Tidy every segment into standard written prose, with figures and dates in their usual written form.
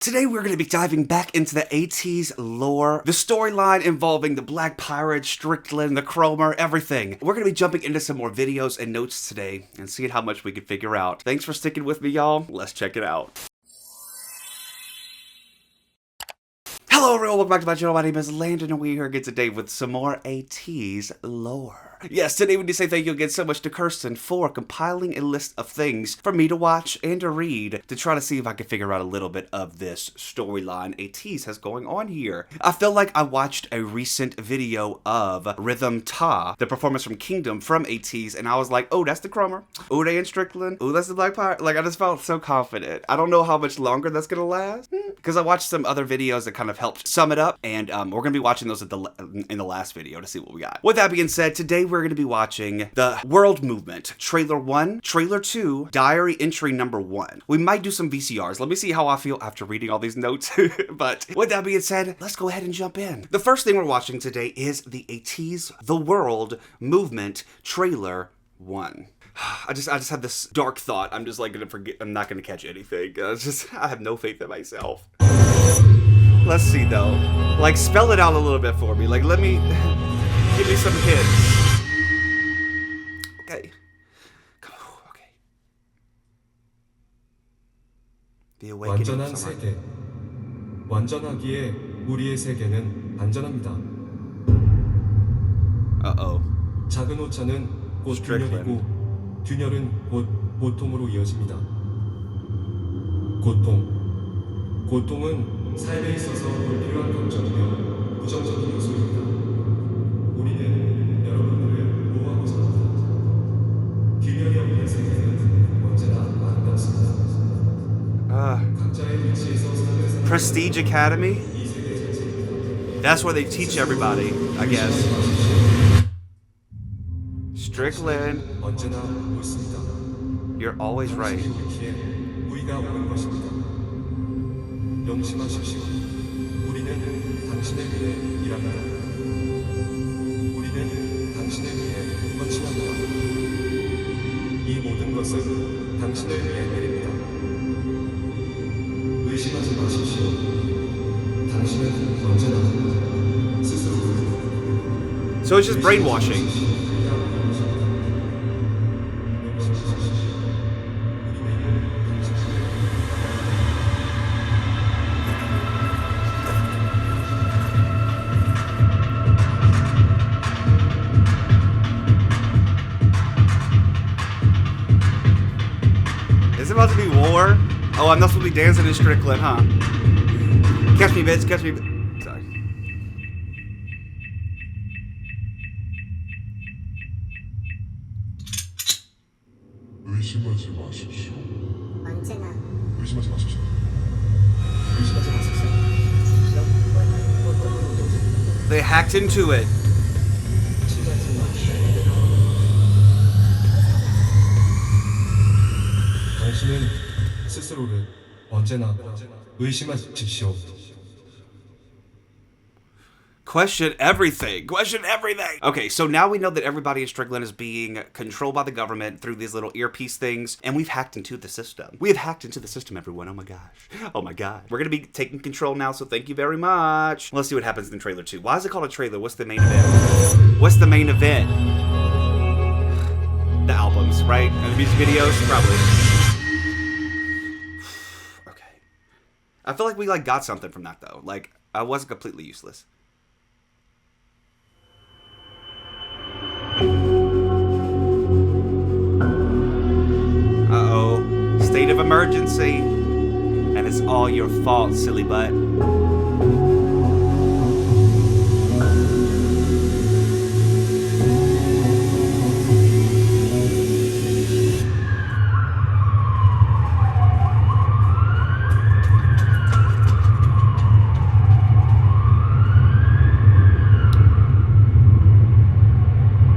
Today we're going to be diving back into the ATEEZ lore, the storyline involving the Black Pirate, Strickland, the Cromer, everything. We're going to be jumping into some more videos and notes today and seeing how much we can figure out. Thanks for sticking with me, y'all. Let's check it out. Hello everyone, welcome back to my channel. My name is Landon and we're here again today with some more ATEEZ lore. Yes, today we need to say thank you again so much to Kirsten for compiling a list of things for me to watch and to read to try to see if I can figure out a little bit of this storyline ATEEZ has going on here. I feel like I watched a recent video of Rhythm Ta, the performance from Kingdom from ATEEZ, and I was like, oh, that's the Cromer. Oh, they and Strickland. Oh, that's the Black Pirate. Like, I just felt so confident. I don't know how much longer that's gonna last, because I watched some other videos that kind of helped sum it up, and we're gonna be watching those in the last video to see what we got. With that being said, today we're gonna be watching the World Movement Trailer 1, Trailer 2, Diary Entry number 1. We might do some VCRs. Let me see how I feel after reading all these notes. But with that being said, let's go ahead and jump in. The first thing we're watching today is the ATEEZ The World Movement Trailer 1. I just had this dark thought. I'm just like gonna forget. I'm not gonna catch anything. I have no faith in myself. Let's see though. Like, spell it out a little bit for me. Like, give me some hints. Okay. Come on. Okay. The awakening. 완전한 세계. 완전하기에 우리의 세계는 안전합니다. Uh-oh. 작은 오차는 곧 균열이고 균열은 곧 고통으로 이어집니다. 고통은 삶에 있어서 불필요한 걱정이며 부정적인 요소입니다. 우리는 여러분들을 보호하고자 합니다. 균열이 없는 세계는 언제나 아름답습니다. 각자의 위치에서 삶을 Prestige Academy? That's where they teach everybody, I guess. Strickland, 언제나 옳습니다. you're always right. 우리가 오는 것입니다. 명심하십시오. 우리는 당신을 위해 일합니다. 우리는 당신을 위해 헌신합니다. 이 모든 것은 당신을 위해 내립니다. 의심하지 마십시오. 당신은 언제나 스스로. So it's just brainwashing. Is it about to be war? Oh, I'm not supposed to be dancing in Strickland, huh? Catch me, bitch, catch me. Sorry. 의심하지 마십시오. 언제나 의심하지 마십시오. 의심하지 마십시오. They hacked into it. 당신은 스스로를 언제나 의심하십시오. Question everything. Question everything. Okay, so now we know that everybody in Strickland is being controlled by the government through these little earpiece things, and we've hacked into the system. We have hacked into the system, everyone. Oh my gosh. Oh my god. We're gonna be taking control now, so thank you very much. Let's see what happens in trailer 2. Why is it called a trailer? What's the main event? What's the main event? The albums, right? And the music videos? Probably. Okay. I feel like we got something from that though. Like, I wasn't completely useless. Uh-oh. State of emergency. And it's all your fault, silly butt.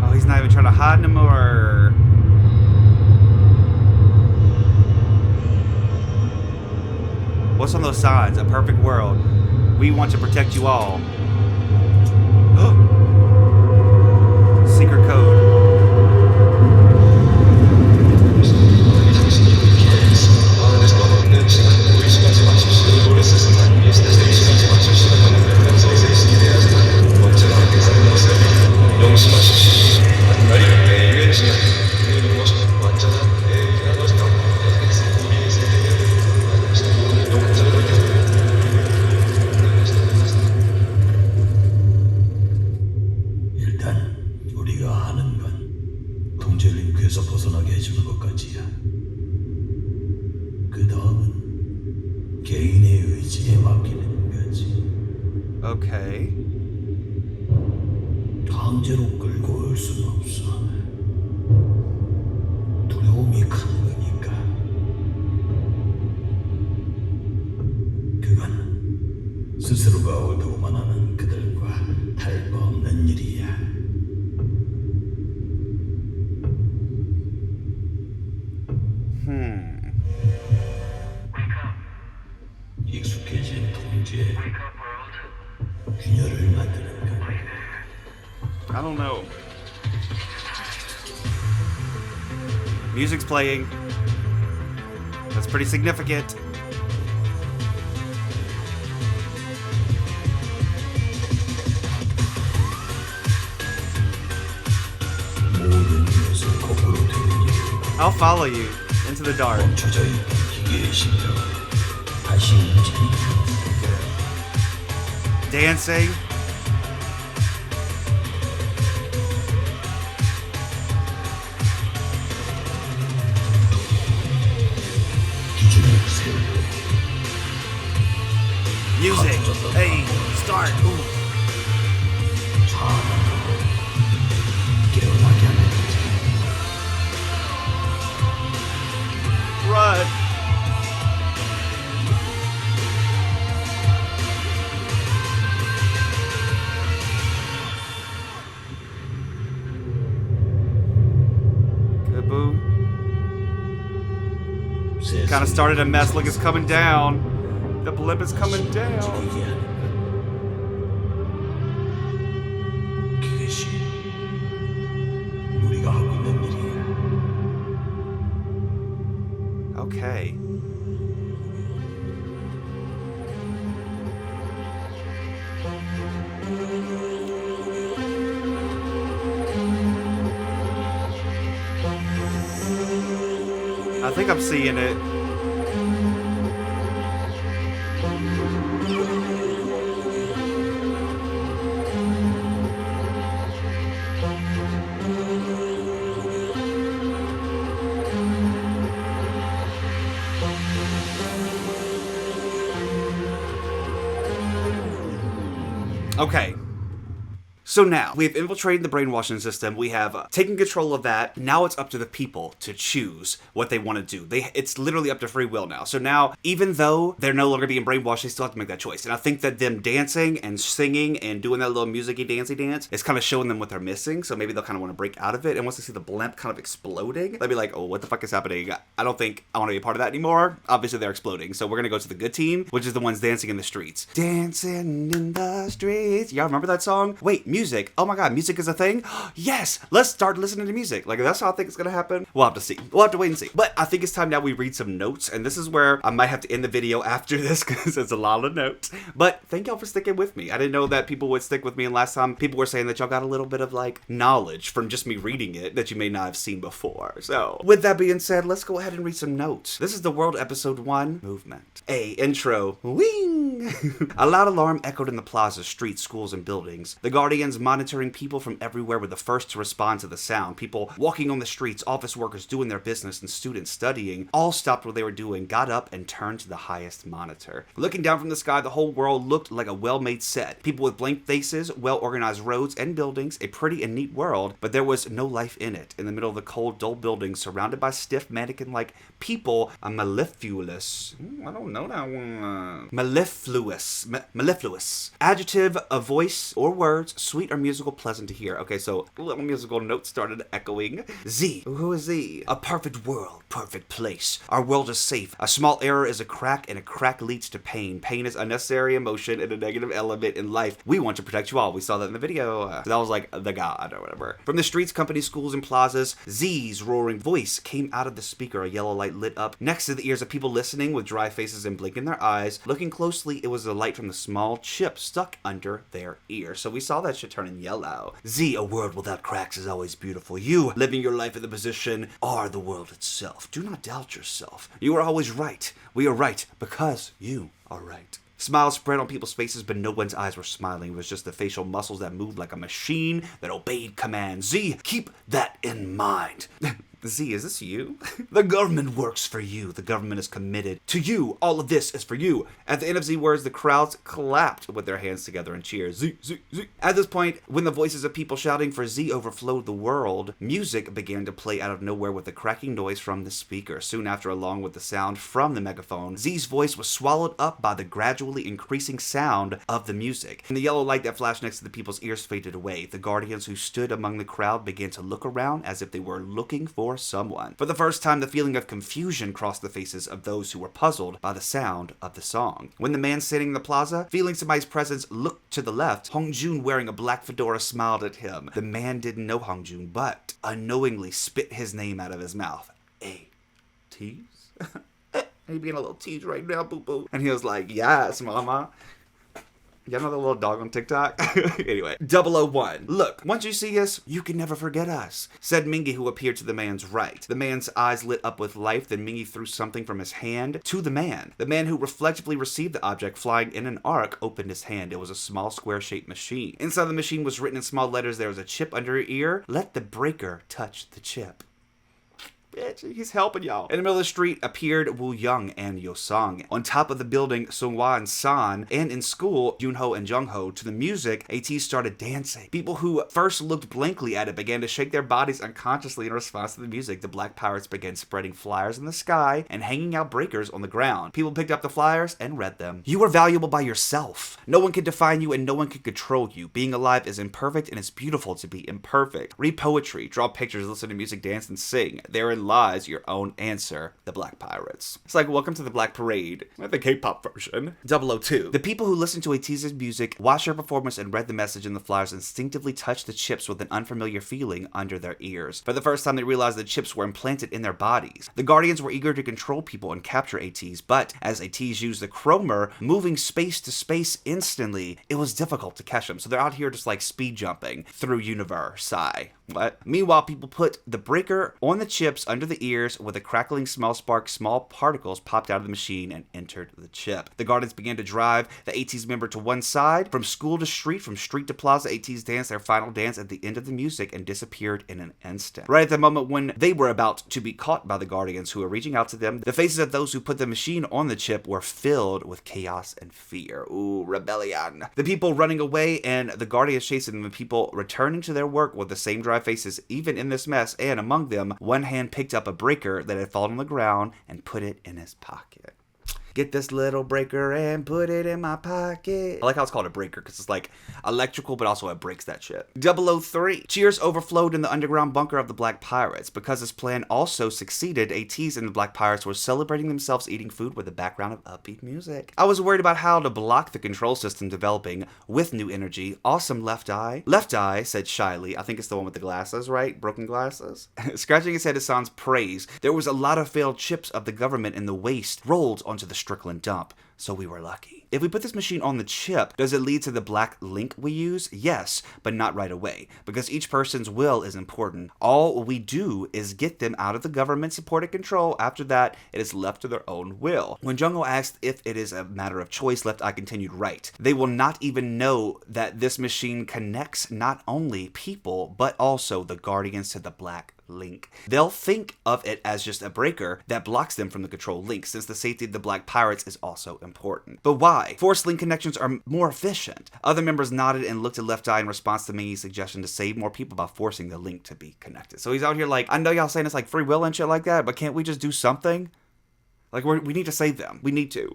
Oh, he's not even trying to hide no more. What's on those signs? A perfect world. We want to protect you all. Secret code. 의지에 맡기는 거지. Okay. 강제로 끌고 올 순 없어. 두려움이 큰 거니까. 그건 스스로가 어두워만 하는 그들과 다를 바 없는 일이야. 익숙해진 통제에 균열을 만드는 것. I don't know. Music's playing. That's pretty significant. 모든 것을 거꾸로 되는 일을 I'll follow you into the dark. 멈춰져 있던 기계의 심장을 다시 움직이는 Dancing. 기준을 세우고 Music. Hey, start. Ooh. 사람으로 깨어나게 하는 거지. Run. Good boo. Kind of started a mess. Look, it's coming down. The blimp is coming down. 움직이게 하는 것. 그것이 우리가 하고 있는 일이야. Okay. I think I'm seeing it. Okay. So now, we've infiltrated the brainwashing system, we have taken control of that, now it's up to the people to choose what they want to do. It's literally up to free will now. So now, even though they're no longer being brainwashed, they still have to make that choice. And I think that them dancing and singing and doing that little music-y dancey dance is kind of showing them what they're missing, so maybe they'll kind of want to break out of it, and once they see the blimp kind of exploding, they'll be like, oh, what the fuck is happening? I don't think I want to be a part of that anymore. Obviously, they're exploding, so we're gonna go to the good team, which is the ones dancing in the streets. Dancing in the streets. Y'all remember that song? Wait, music. Oh my god, music is a thing? Yes! Let's start listening to music. Like, that's how I think it's gonna happen. We'll have to see. We'll have to wait and see. But I think it's time now we read some notes, and this is where I might have to end the video after this, because it's a lot of notes. But thank y'all for sticking with me. I didn't know that people would stick with me, and last time people were saying that y'all got a little bit of, like, knowledge from just me reading it that you may not have seen before. So, with that being said, let's go ahead and read some notes. This is The World Episode 1, Movement. A. Intro. Wing! A loud alarm echoed in the plaza, streets, schools, and buildings. The Guardians monitoring people from everywhere were the first to respond to the sound. People walking on the streets, office workers doing their business, and students studying all stopped what they were doing, got up, and turned to the highest monitor. Looking down from the sky, the whole world looked like a well-made set. People with blank faces, well-organized roads and buildings, a pretty and neat world, but there was no life in it. In the middle of the cold, dull buildings, surrounded by stiff, mannequin-like people, a mellifluous. I don't know that one. Mellifluous. Adjective, a voice or words, sweet or musical, pleasant to hear. Okay, so little musical notes started echoing. Z. Who is Z? A perfect world, perfect place. Our world is safe. A small error is a crack, and a crack leads to pain. Pain is unnecessary emotion and a negative element in life. We want to protect you all. We saw that in the video. So that was like the god or whatever. From the streets, companies, schools, and plazas, Z's roaring voice came out of the speaker. A yellow light lit up next to the ears of people listening with dry faces and blinking their eyes. Looking closely, it was the light from the small chip stuck under their ear. So we saw that shit turning yellow. Z, a world without cracks is always beautiful. You, living your life in the position, are the world itself. Do not doubt yourself. You are always right. We are right because you are right. Smiles spread on people's faces, but no one's eyes were smiling. It was just the facial muscles that moved like a machine that obeyed commands. Z, keep that in mind. Z, is this you? The government works for you. The government is committed to you. All of this is for you. At the end of Z words, the crowds clapped with their hands together and cheered. Z, Z, Z. At this point, when the voices of people shouting for Z overflowed the world, music began to play out of nowhere with a cracking noise from the speaker. Soon after, along with the sound from the megaphone, Z's voice was swallowed up by the gradually increasing sound of the music. And the yellow light that flashed next to the people's ears faded away. The guardians who stood among the crowd began to look around as if they were looking for someone. For the first time, the feeling of confusion crossed the faces of those who were puzzled by the sound of the song. When the man sitting in the plaza, feeling somebody's presence, looked to the left, Hongjun wearing a black fedora smiled at him. The man didn't know Hongjun, but unknowingly spit his name out of his mouth. ATEEZ? He being a little tease right now, boo-boo. And he was like, yes, mama. Y'all know the little dog on TikTok? Anyway, 001. Look, once you see us, you can never forget us, said Mingy, who appeared to the man's right. The man's eyes lit up with life, then Mingy threw something from his hand to the man. The man, who reflectively received the object flying in an arc, opened his hand. It was a small square-shaped machine. Inside the machine was written in small letters, there was a chip under your ear. Let the breaker touch the chip. Bitch, he's helping y'all. In the middle of the street appeared Woo Young and Yosang. On top of the building, Sunghwa and San. And in school, Junho and Jungho. To the music, ATEEZ started dancing. People who first looked blankly at it began to shake their bodies unconsciously in response to the music. The Black Pirates began spreading flyers in the sky and hanging out breakers on the ground. People picked up the flyers and read them. You are valuable by yourself. No one can define you and no one can control you. Being alive is imperfect and it's beautiful to be imperfect. Read poetry, draw pictures, listen to music, dance, and sing. Therein lies your own answer, the Black Pirates. It's like, welcome to the Black Parade. The K-pop version. 002. The people who listened to ATEEZ's music, watched her performance, and read the message in the flyers instinctively touched the chips with an unfamiliar feeling under their ears. For the first time, they realized the chips were implanted in their bodies. The Guardians were eager to control people and capture ATEEZ, but as ATEEZ used the chromer, moving space to space instantly, it was difficult to catch them. So they're out here just like speed jumping through universe. What? Meanwhile, people put the breaker on the chips under the ears with a crackling small spark. Small particles popped out of the machine and entered the chip. The Guardians began to drive the ATEEZ member to one side. From school to street, from street to plaza, ATEEZ danced their final dance at the end of the music and disappeared in an instant. Right at the moment when they were about to be caught by the Guardians who were reaching out to them, the faces of those who put the machine on the chip were filled with chaos and fear. Ooh, rebellion. The people running away and the Guardians chasing them, and people returning to their work with the same dry faces even in this mess, and among them, one hand picked up a breaker that had fallen on the ground and put it in his pocket. Get this little breaker and put it in my pocket. I like how it's called a breaker because it's like electrical, but also it breaks that shit. 003. Cheers overflowed in the underground bunker of the Black Pirates. Because this plan also succeeded, ATEEZ and the Black Pirates were celebrating themselves eating food with a background of upbeat music. I was worried about how to block the control system developing with new energy. Awesome, Left Eye. Left Eye said shyly, I think it's the one with the glasses, right? Broken glasses? Scratching his head at San's praise, there was a lot of failed chips of the government in the waste rolled onto the Strickland dump, so we were lucky. If we put this machine on the chip, does it lead to the black link we use? Yes, but not right away, because each person's will is important. All we do is get them out of the government-supported control. After that, it is left to their own will. When Jungho asked if it is a matter of choice, Left Eye continued, right. They will not even know that this machine connects not only people, but also the Guardians to the black link. They'll think of it as just a breaker that blocks them from the control link, since the safety of the Black Pirates is also important. But why? Forced link connections are more efficient. Other members nodded and looked at Left Eye in response to Mingy's suggestion to save more people by forcing the link to be connected. So he's out here like, I know y'all saying it's like free will and shit like that, but can't we just do something? Like, we need to save them. We need to.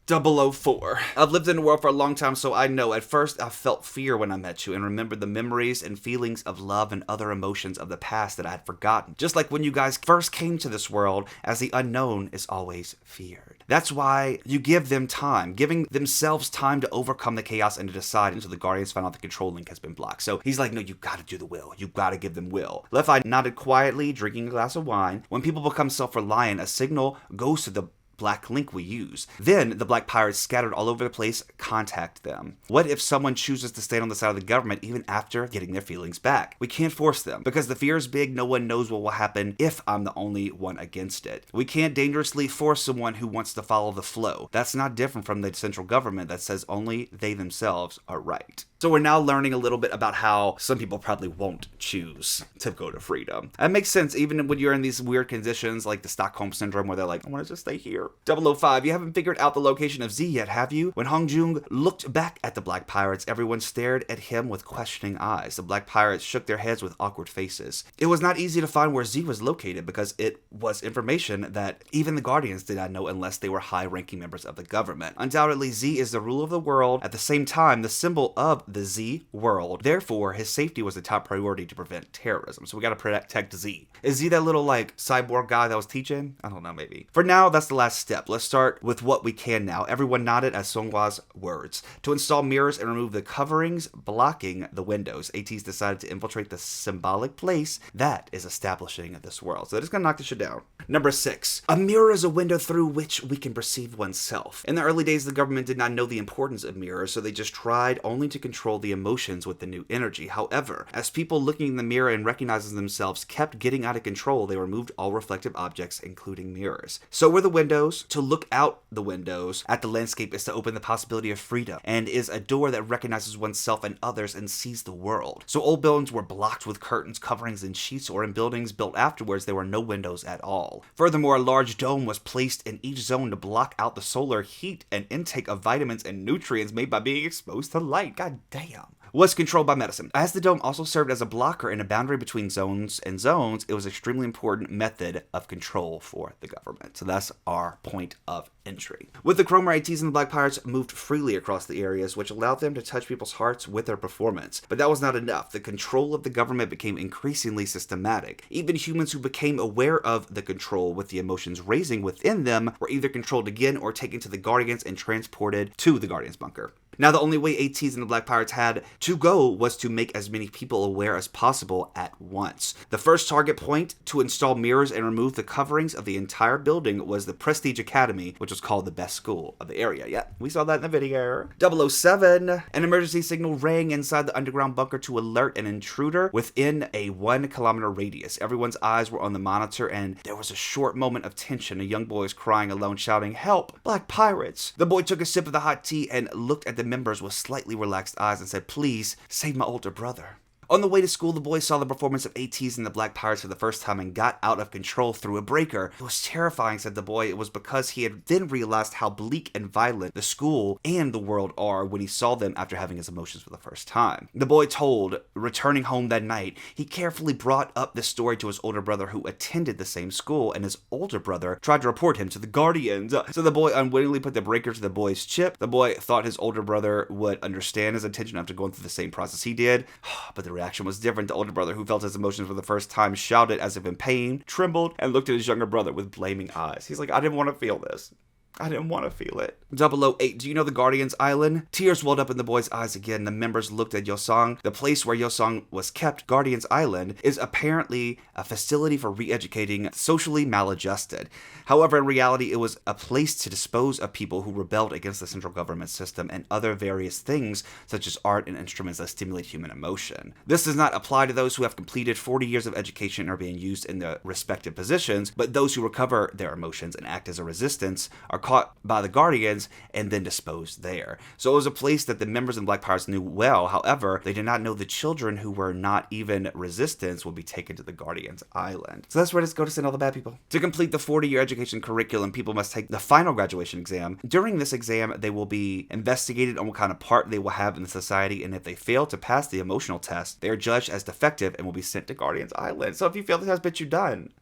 004. I've lived in the world for a long time, so I know. At first, I felt fear when I met you and remembered the memories and feelings of love and other emotions of the past that I had forgotten. Just like when you guys first came to this world, as the unknown is always feared. That's why you give them time, giving themselves time to overcome the chaos and to decide until the Guardians find out the control link has been blocked. So he's like, no, you gotta do the will. You gotta give them will. Left Eye nodded quietly, drinking a glass of wine. When people become self-reliant, a signal goes to the black link we use. Then the black pirates scattered all over the place contact them. What if someone chooses to stand on the side of the government even after getting their feelings back? We can't force them because the fear is big. No one knows what will happen if I'm the only one against it. We can't dangerously force someone who wants to follow the flow. That's not different from the central government that says only they themselves are right. So we're now learning a little bit about how some people probably won't choose to go to freedom. That makes sense even when you're in these weird conditions like the Stockholm Syndrome where they're like, I want to just stay here. 005, you haven't figured out the location of Z yet, have you? When Hong Jung looked back at the black pirates, everyone stared at him with questioning eyes. The black pirates shook their heads with awkward faces. It was not easy to find where Z was located because it was information that even the Guardians did not know unless they were high-ranking members of the government. Undoubtedly, Z is the ruler of the world, at the same time the symbol of the Z world. Therefore, his safety was the top priority to prevent terrorism. So we gotta protect Z. Is Z that little like cyborg guy that was teaching? I don't know, maybe. For now, that's the last step. Let's start with what we can now. Everyone nodded at Songhwa's words. To install mirrors and remove the coverings blocking the windows, ATEEZ decided to infiltrate the symbolic place that is establishing this world. So they're just gonna knock this shit down. Number 6. A mirror is a window through which we can perceive oneself. In the early days, the government did not know the importance of mirrors, so they just tried only to control the emotions with the new energy. However, as people looking in the mirror and recognizing themselves kept getting out of control, they removed all reflective objects, including mirrors. So were the windows. To look out the windows at the landscape is to open the possibility of freedom, and is a door that recognizes oneself and others and sees the world. So old buildings were blocked with curtains, coverings, and sheets, or in buildings built afterwards, there were no windows at all. Furthermore, a large dome was placed in each zone to block out the solar heat and intake of vitamins and nutrients made by being exposed to light. God damn. Was controlled by medicine. As the dome also served as a blocker and a boundary between zones and zones, it was an extremely important method of control for the government. So that's our point of entry. With the Chroma, ATEEZ and the Black Pirates moved freely across the areas, which allowed them to touch people's hearts with their performance. But that was not enough. The control of the government became increasingly systematic. Even humans who became aware of the control with the emotions raising within them were either controlled again or taken to the Guardians and transported to the Guardians bunker. Now, the only way ATEEZ and the Black Pirates had to go was to make as many people aware as possible at once. The first target point to install mirrors and remove the coverings of the entire building was the Prestige Academy, which was called the best school of the area. Yeah, we saw that in the video. 007, an emergency signal rang inside the underground bunker to alert an intruder within a 1 kilometer radius. Everyone's eyes were on the monitor, and there was a short moment of tension. A young boy was crying alone, shouting, "Help! Black pirates!" The boy took a sip of the hot tea and looked at the members with slightly relaxed eyes and said, "Please, save my older brother." On the way to school, the boy saw the performance of ATEEZ and the Black Pirates for the first time and got out of control through a breaker. It was terrifying, said the boy. It was because he had then realized how bleak and violent the school and the world are when he saw them after having his emotions for the first time. The boy told, returning home that night, he carefully brought up this story to his older brother who attended the same school, and his older brother tried to report him to the Guardians. So the boy unwittingly put the breaker to the boy's chip. The boy thought his older brother would understand his intention after going through the same process he did, but the reaction was different. The older brother, who felt his emotions for the first time, shouted as if in pain, trembled, and looked at his younger brother with blaming eyes. He's like, I didn't want to feel this. I didn't want to feel it. 008, do you know the Guardians Island? Tears welled up in the boy's eyes again. The members looked at Yosong. The place where Yosong was kept, Guardians Island, is apparently a facility for re-educating socially maladjusted. However, in reality, it was a place to dispose of people who rebelled against the central government system and other various things, such as art and instruments that stimulate human emotion. This does not apply to those who have completed 40 years of education and are being used in their respective positions, but those who recover their emotions and act as a resistance are caught by the Guardians and then disposed there. So it was a place that the members of the Black Pirates knew well. However, they did not know the children who were not even resistance would be taken to the Guardians Island. So that's where it's go to send all the bad people. To complete the 40-year education curriculum, people must take the final graduation exam. During this exam, they will be investigated on what kind of part they will have in the society, and if they fail to pass the emotional test, they are judged as defective and will be sent to Guardians Island. So if you fail the test, bitch, you're done.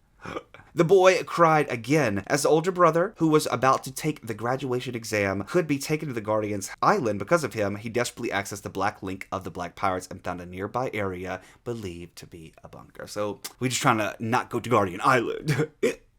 The boy cried again as the older brother, who was about to take the graduation exam, could be taken to the Guardians Island. Because of him, he desperately accessed the black link of the Black Pirates and found a nearby area believed to be a bunker. So we're just trying to not go to Guardian Island.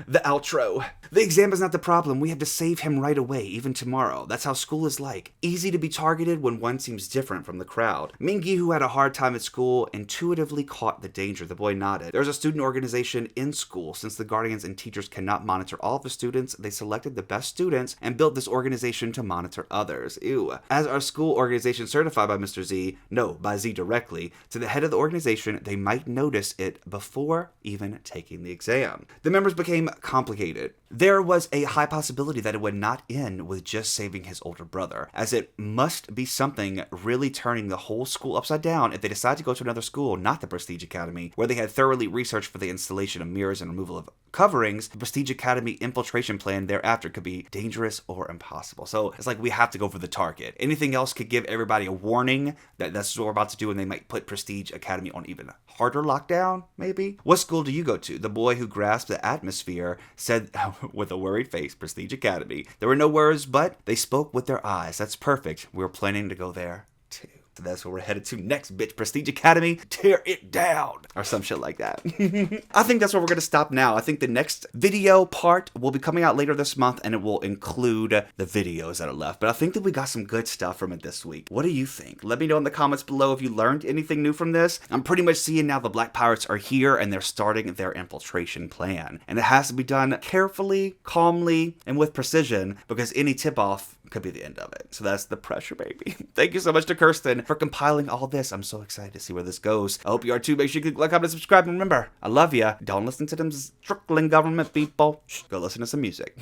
The outro. The exam is not the problem. We have to save him right away, even tomorrow. That's how school is like. Easy to be targeted when one seems different from the crowd. Mingi, who had a hard time at school, intuitively caught the danger. The boy nodded. There's a student organization in school. Since the Guardian guardians and teachers cannot monitor all of the students, they selected the best students and built this organization to monitor others. Ew. As our school organization certified by Mr. Z, no, by Z directly, to the head of the organization, they might notice it before even taking the exam. The members became complicated. There was a high possibility that it would not end with just saving his older brother, as it must be something really turning the whole school upside down if they decide to go to another school, not the Prestige Academy, where they had thoroughly researched for the installation of mirrors and removal of coverings. The Prestige Academy infiltration plan thereafter could be dangerous or impossible. So it's like we have to go for the target. Anything else could give everybody a warning that that's what we're about to do, and they might put Prestige Academy on even harder lockdown, maybe? What school do you go to? The boy who grasped the atmosphere said with a worried face, Prestige Academy. There were no words, but they spoke with their eyes. That's perfect. We were planning to go there too. So that's where we're headed to next, bitch. Prestige Academy, tear it down. Or some shit like that. I think that's where we're going to stop now. I think the next video part will be coming out later this month, and it will include the videos that are left. But I think that we got some good stuff from it this week. What do you think? Let me know in the comments below if you learned anything new from this. I'm pretty much seeing now the Black Pirates are here, and they're starting their infiltration plan. And it has to be done carefully, calmly, and with precision, because any tip-off could be the end of it. So that's the pressure, baby. Thank you so much to Kirsten for compiling all this. I'm so excited to see where this goes. I hope you are too. Make sure you click like, comment, and subscribe. And remember, I love ya. Don't listen to them struggling government people. Go listen to some music.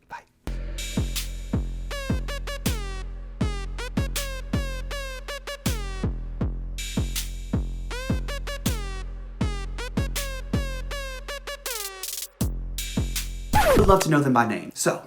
Bye. Would love to know them by name. So,